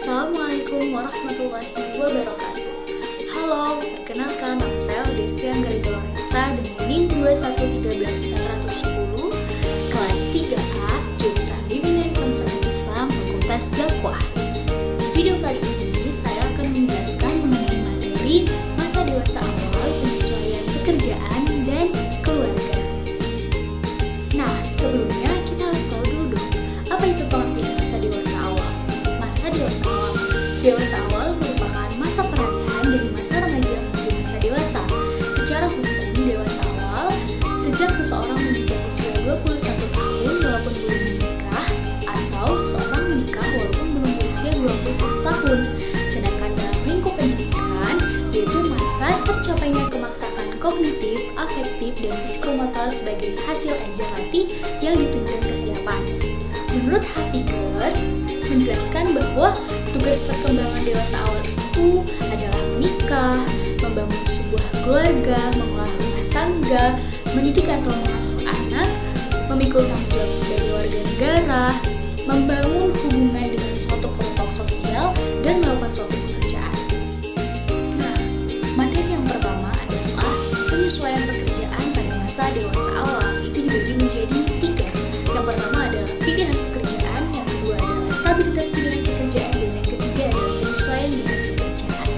Assalamualaikum warahmatullahi wabarakatuh. Halo, perkenalkan nama saya Destian Garida Lorenza dengan NIM 2113410 kelas 3A jurusan Bimbingan Konseling Islam Fakultas Dakwah. Di video kali ini saya akan menjelaskan mengenai materi masa dewasa awal, penyesuaian pekerjaan dan keluarga. Nah, sebelumnya kita harus tahu dulu dong, apa itu pengertian masa dewasa awal? Dewasa awal merupakan masa peralihan dari masa remaja menuju masa dewasa. Secara hukum, dewasa awal sejak seseorang menginjak usia 21 tahun walaupun belum menikah, atau seseorang menikah walaupun belum berusia 21 tahun. Sedangkan dalam lingkup pendidikan, yaitu masa tercapainya kemaksakan kognitif, afektif, dan psikomotor sebagai hasil ajar latih yang ditunjang kesiapan. Menurut Hafiqes, menjelaskan bahwa tugas perkembangan dewasa awal itu adalah menikah, membangun sebuah keluarga, mengolah rumah tangga, mendidik atau mengasuh anak, memikul tanggung jawab sebagai warga negara, membangun hubungan dengan suatu kelompok sosial, dan melakukan suatu pekerjaan. Nah, materi yang pertama adalah penyesuaian pekerjaan pada masa dewasa awal. Itu dibagi menjadi 3. Yang pertama adalah pilihan pekerjaan, yang kedua adalah stabilitas pilihan pekerjaan, dan yang ketiga adalah penyesuaian dengan pekerjaan.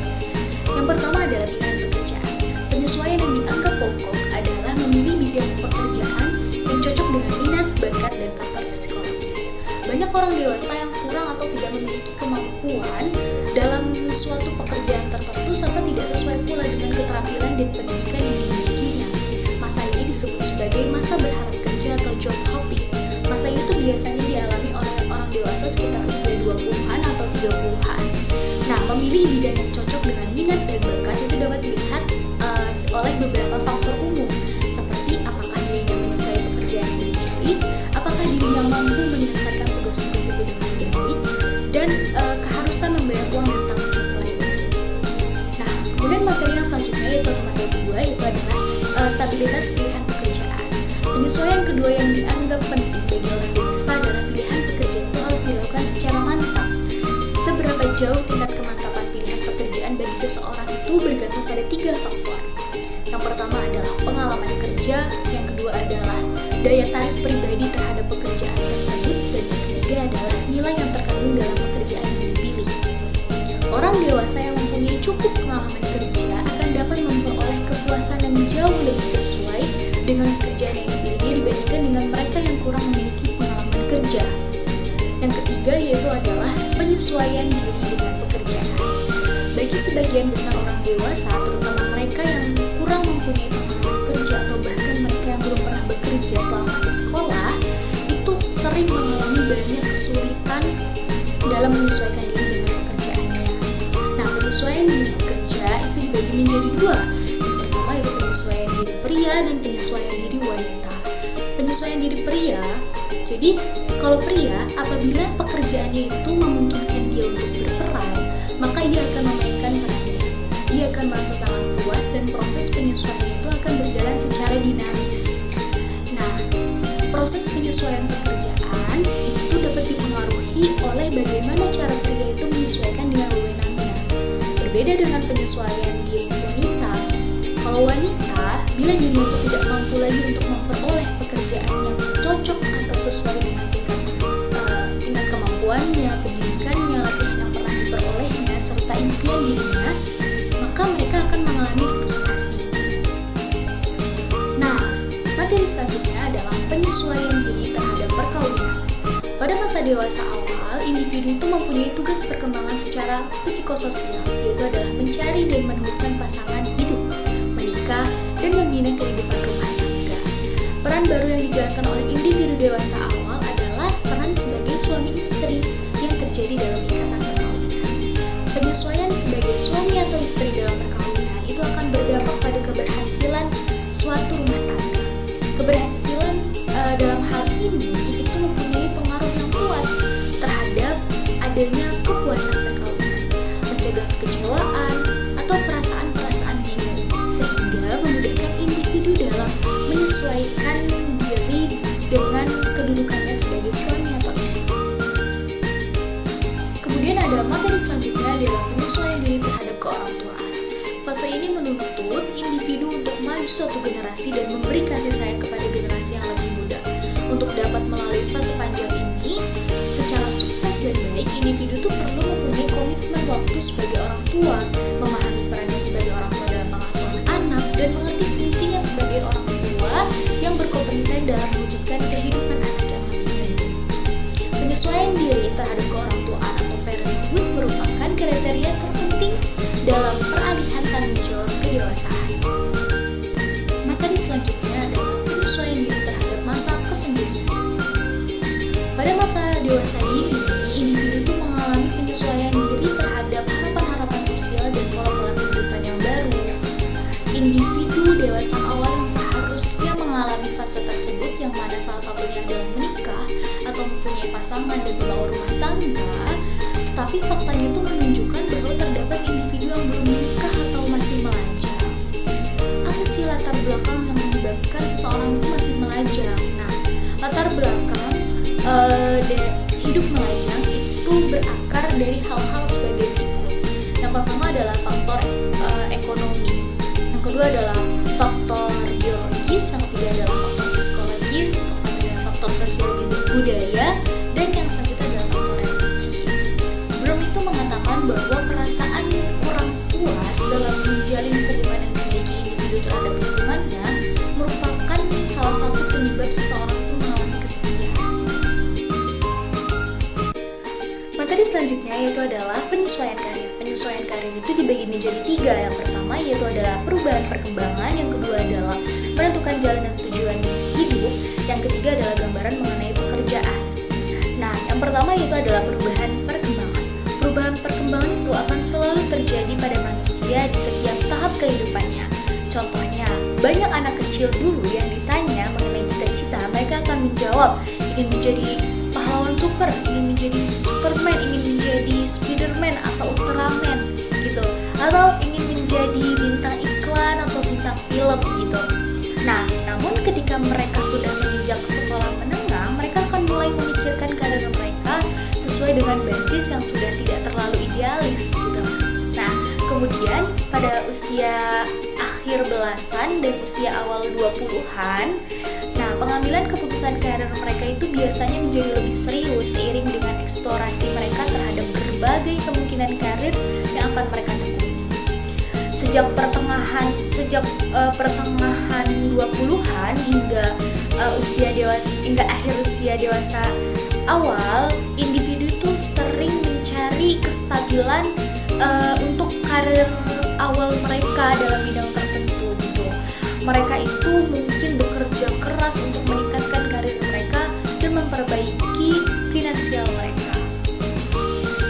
Yang pertama adalah pilihan pekerjaan. Penyesuaian yang dianggap pokok adalah memilih bidang pekerjaan yang cocok dengan minat, bakat, dan faktor psikologis. Banyak orang dewasa yang kurang atau tidak memiliki kemampuan dalam suatu pekerjaan tertentu serta tidak sesuai pula dengan keterampilan dan pendidikan yang dimilikinya. Masa ini disebut sebagai masa berharap kerja atau job hopping. Masa itu biasanya dialami oleh orang dewasa sekitar usia 20-an atau 30-an. Nah, memilih bidang yang cocok dengan minat dan bakat itu dapat dilihat oleh beberapa faktor umum, seperti apakah dirinya menyukai pekerjaan yang dipilih, apakah dirinya mampu menyelesaikan tugas-tugas itu dengan baik, dan keharusan membayar uang dan tanggung jawab lainnya. Nah, kemudian materi yang selanjutnya yaitu materi kedua, yaitu adalah stabilitas pilihan pekerjaan. Penyesuaian kedua yang dianggap penting bagi orang dewasa adalah pilihan pekerjaan itu harus dilakukan secara mantap. Seberapa jauh tingkat kemantapan pilihan pekerjaan bagi seseorang itu bergantung pada 3 faktor. Yang pertama adalah pengalaman kerja, yang kedua adalah daya tarik pribadi terhadap pekerjaan tersebut, dan yang ketiga adalah nilai yang terkandung dalam pekerjaan yang dipilih. Orang dewasa yang mempunyai cukup pengalaman kerja akan dapat memperoleh kepuasan yang jauh lebih sesuai dengan pekerjaan yang dipilihnya dibandingkan dengan mereka yang kurang memiliki pengalaman kerja. Yang ketiga yaitu adalah penyesuaian diri dengan pekerjaan. Bagi sebagian besar orang dewasa, terutama mereka yang kurang mempunyai pengalaman kerja atau bahkan mereka yang belum pernah bekerja selama masa sekolah, itu sering mengalami banyak kesulitan dalam menyesuaikan diri dengan pekerjaannya. Nah, penyesuaian diri bekerja itu dibagi menjadi 2. Yang pertama yaitu penyesuaian diri pria dan penyesuaian diri wanita. Penyesuaian diri pria, jadi kalau pria, apabila pekerjaannya itu memungkinkan dia untuk berperan, maka ia akan memainkan perannya. Ia akan merasa sangat puas dan proses penyesuaiannya itu akan berjalan secara dinamis. Nah, proses penyesuaian pekerjaan itu dapat dipengaruhi oleh bagaimana cara pria itu menyesuaikan dengan wewenangnya. Berbeda dengan penyesuaian diri wanita. Kalau wanita, bila dirinya itu tidak mampu lagi untuk memperoleh pekerjaan yang cocok atau sesuai dengan tingkat kemampuannya, pendidikannya, latihan yang pernah diperolehnya, serta impian dirinya, maka mereka akan mengalami frustasi. Nah, materi selanjutnya adalah penyesuaian diri terhadap perkawinan. Pada masa dewasa awal, individu itu mempunyai tugas perkembangan secara psikososial, yaitu adalah mencari dan menemukan pasangan hidup, menikah, dan membina kehidupan rumah tangga. Peran baru yang dijalankan oleh individu dewasa awal adalah peran sebagai suami istri yang terjadi dalam ikatan perkawinan. Penyesuaian sebagai suami atau istri dalam perkawinan itu akan berdampak pada keberhasilan suatu rumah tangga. Keberhasilan dalam hal ini itu mempunyai pengaruh yang kuat terhadap adanya kepuasan perkawinan, mencegah kekecewaan atau perasaan-perasaan bingung, sehingga memudahkan individu dalam menyesuaikan diri dengan kedudukannya sebagai suami atau istri. Kemudian ada pada materi selanjutnya adalah penyesuaian diri terhadap keorangtuaan. Fase ini menuntut individu untuk maju satu generasi dan memberi kasih sayang kepada generasi yang lebih muda. Untuk dapat melalui fase panjang ini secara sukses dan baik, individu itu perlu mempunyai komitmen waktu sebagai orang tua, memahami perannya sebagai orang tua dalam pengasuhan anak, dan mengerti fungsinya sebagai orang tua yang berkompeten dalam mewujudkan kehidupan anak yang lebih baik. Penyesuaian diri terhadap keorangtuaan atau parenthood merupakan kriteria terpenting dalam peralihan tanggung jawab kedewasaan. Materi selanjutnya adalah penyesuaian diri terhadap masa kesendirian. Pada masa dewasa ini, individu itu mengalami penyesuaian diri terhadap harapan-harapan sosial dan pola-pola kehidupan yang baru. Individu dewasa awal yang seharusnya mengalami fase tersebut, yang mana salah satunya adalah menikah atau mempunyai pasangan dan membangun rumah tangga, tetapi faktanya itu menunjukkan bahwa terdapat individu yang belum menikah atau masih melajang. Apa sih latar belakang yang menyebabkan seseorang itu masih melajang? Nah, latar belakang hidup melajang itu berakar dari hal-hal sebagai berikut. Yang pertama adalah faktor ekonomi, yang kedua adalah faktor biologis, yang ketiga adalah faktor psikologis, yang keempat adalah faktor sosial budaya, dan yang selanjutnya adalah faktor religi. Broom itu mengatakan bahwa perasaan kurang puas dalam menjalin hubungan yang dimiliki individu terhadap lingkungannya merupakan salah satu penyebab seseorang itu mengalami kesepian. Materi selanjutnya yaitu adalah penyesuaian karir. Penyesuaian karir itu dibagi menjadi 3. Yang pertama yaitu adalah perubahan perkembangan, yang kedua adalah menentukan jalan dan tujuan hidup, yang ketiga adalah gambaran mengenai pekerjaan. Nah, yang pertama yaitu adalah perubahan perkembangan. Perubahan perkembangan itu akan selalu terjadi pada manusia di setiap tahap kehidupannya. Contohnya, banyak anak kecil dulu yang ditanya mengenai cita-cita, mereka akan menjawab ingin menjadi pahlawan super, ingin menjadi Superman, ingin menjadi Spiderman atau Ultraman gitu, atau ingin menjadi bintang iklan atau bintang film gitu. Nah, namun ketika mereka sudah menginjak sekolah menengah, mereka akan mulai memikirkan karir mereka sesuai dengan basis yang sudah tidak terlalu idealis gitu. Nah, kemudian pada usia akhir belasan dan usia awal 20-an, nah, pengambilan keputusan karir mereka itu biasanya menjadi lebih serius seiring dengan eksplorasi mereka terhadap berbagai kemungkinan karir yang akan mereka tekuni. Sejak pertengahan 20-an hingga akhir usia dewasa awal, individu itu sering mencari kestabilan untuk karir awal mereka dalam bidang tertentu gitu. Mereka itu mungkin bekerja keras untuk meningkatkan karir mereka dan memperbaiki finansial mereka.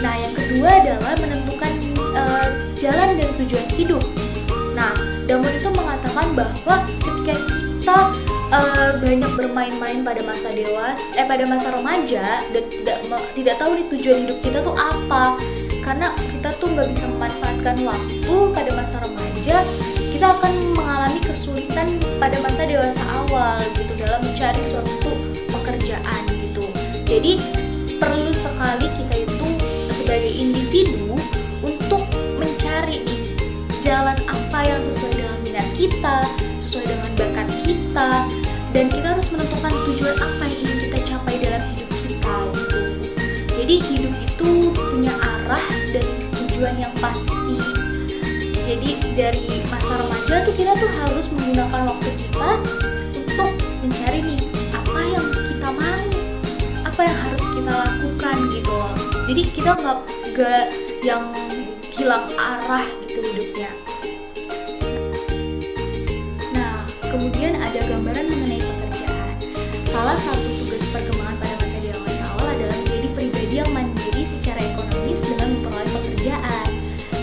Nah, yang kedua adalah menentukan jalan dan tujuan hidup. Nah, Damon itu mengatakan bahwa ketika kita banyak bermain-main pada masa remaja dan tidak tahu nih tujuan hidup kita tuh apa, karena kita tuh nggak bisa memanfaatkan waktu pada masa remaja, kita akan mengalami kesulitan pada masa dewasa awal gitu dalam mencari suatu pekerjaan gitu. Jadi perlu sekali kita itu sebagai individu untuk mencari nih jalan apa yang sesuai dengan minat kita, sesuai dengan bakat kita, dan kita harus menentukan tujuan apa yang ingin kita capai dalam hidup kita gitu. Jadi hidup itu punya arah dan tujuan yang pasti. Jadi dari masa remaja tuh kita tuh harus menggunakan waktu kita untuk mencari nih apa yang kita mau, apa yang harus kita lakukan gitu loh. Jadi kita nggak yang hilang arah gitu hidupnya. Nah, kemudian ada gambaran mengenai pekerjaan. Salah satu tugas perkembangan pada masa dewasa awal adalah menjadi pribadi yang mandiri secara ekonomis dengan memperoleh pekerjaan.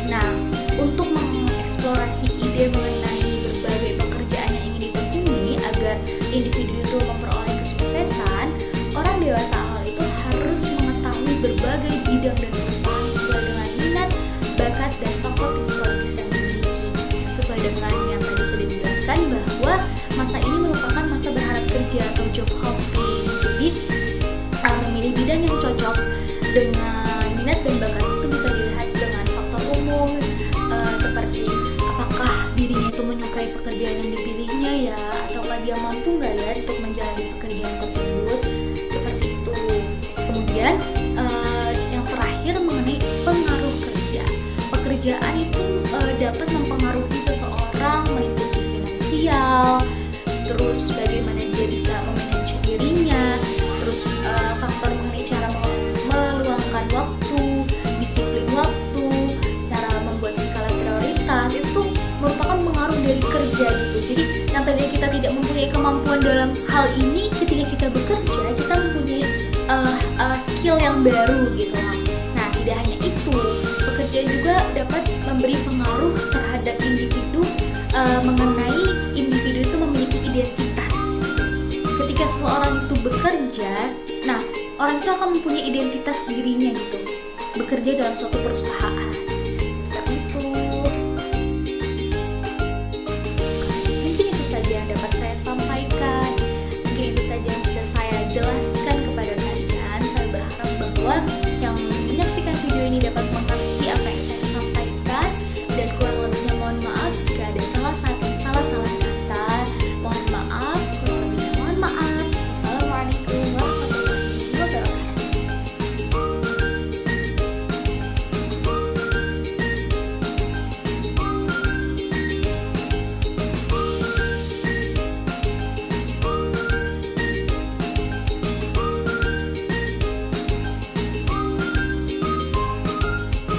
Nah, untuk mengeksplorasi ide mengenai berbagai pekerjaan yang ingin ditekuni agar individu itu memperoleh kesuksesan, orang dewasa awal itu harus mengetahui berbagai bidang dan perusahaan sesuai dengan minat, bakat, dan faktor psikologis yang dimiliki. Sesuai dengan yang tadi sudah dijelaskan bahwa masa ini merupakan masa berharap kerja atau job hopping. Jadi memilih bidang yang cocok dengan minat dan bakat itu pekerjaan yang dipilihnya ya, ataukah dia mampu nggak ya untuk menjalani pekerjaan tersebut, seperti itu. Kemudian yang terakhir mengenai pengaruh kerja. Pekerjaan itu dapat mempengaruhi seseorang meliputi finansial, terus bagaimana dia bisa memanage dirinya, terus faktor mengenai cara meluangkan waktu, disiplin waktu, cara membuat skala prioritas, itu merupakan pengaruh dari kerja gitu. Jadi yang tadinya kita tidak mempunyai kemampuan dalam hal ini, ketika kita bekerja kita mempunyai skill yang baru gitu lah. Nah, tidak hanya itu, pekerjaan juga dapat memberi pengaruh terhadap individu, mengenai individu itu memiliki identitas. Ketika seseorang itu bekerja, nah orang itu akan mempunyai identitas dirinya gitu, bekerja dalam suatu perusahaan.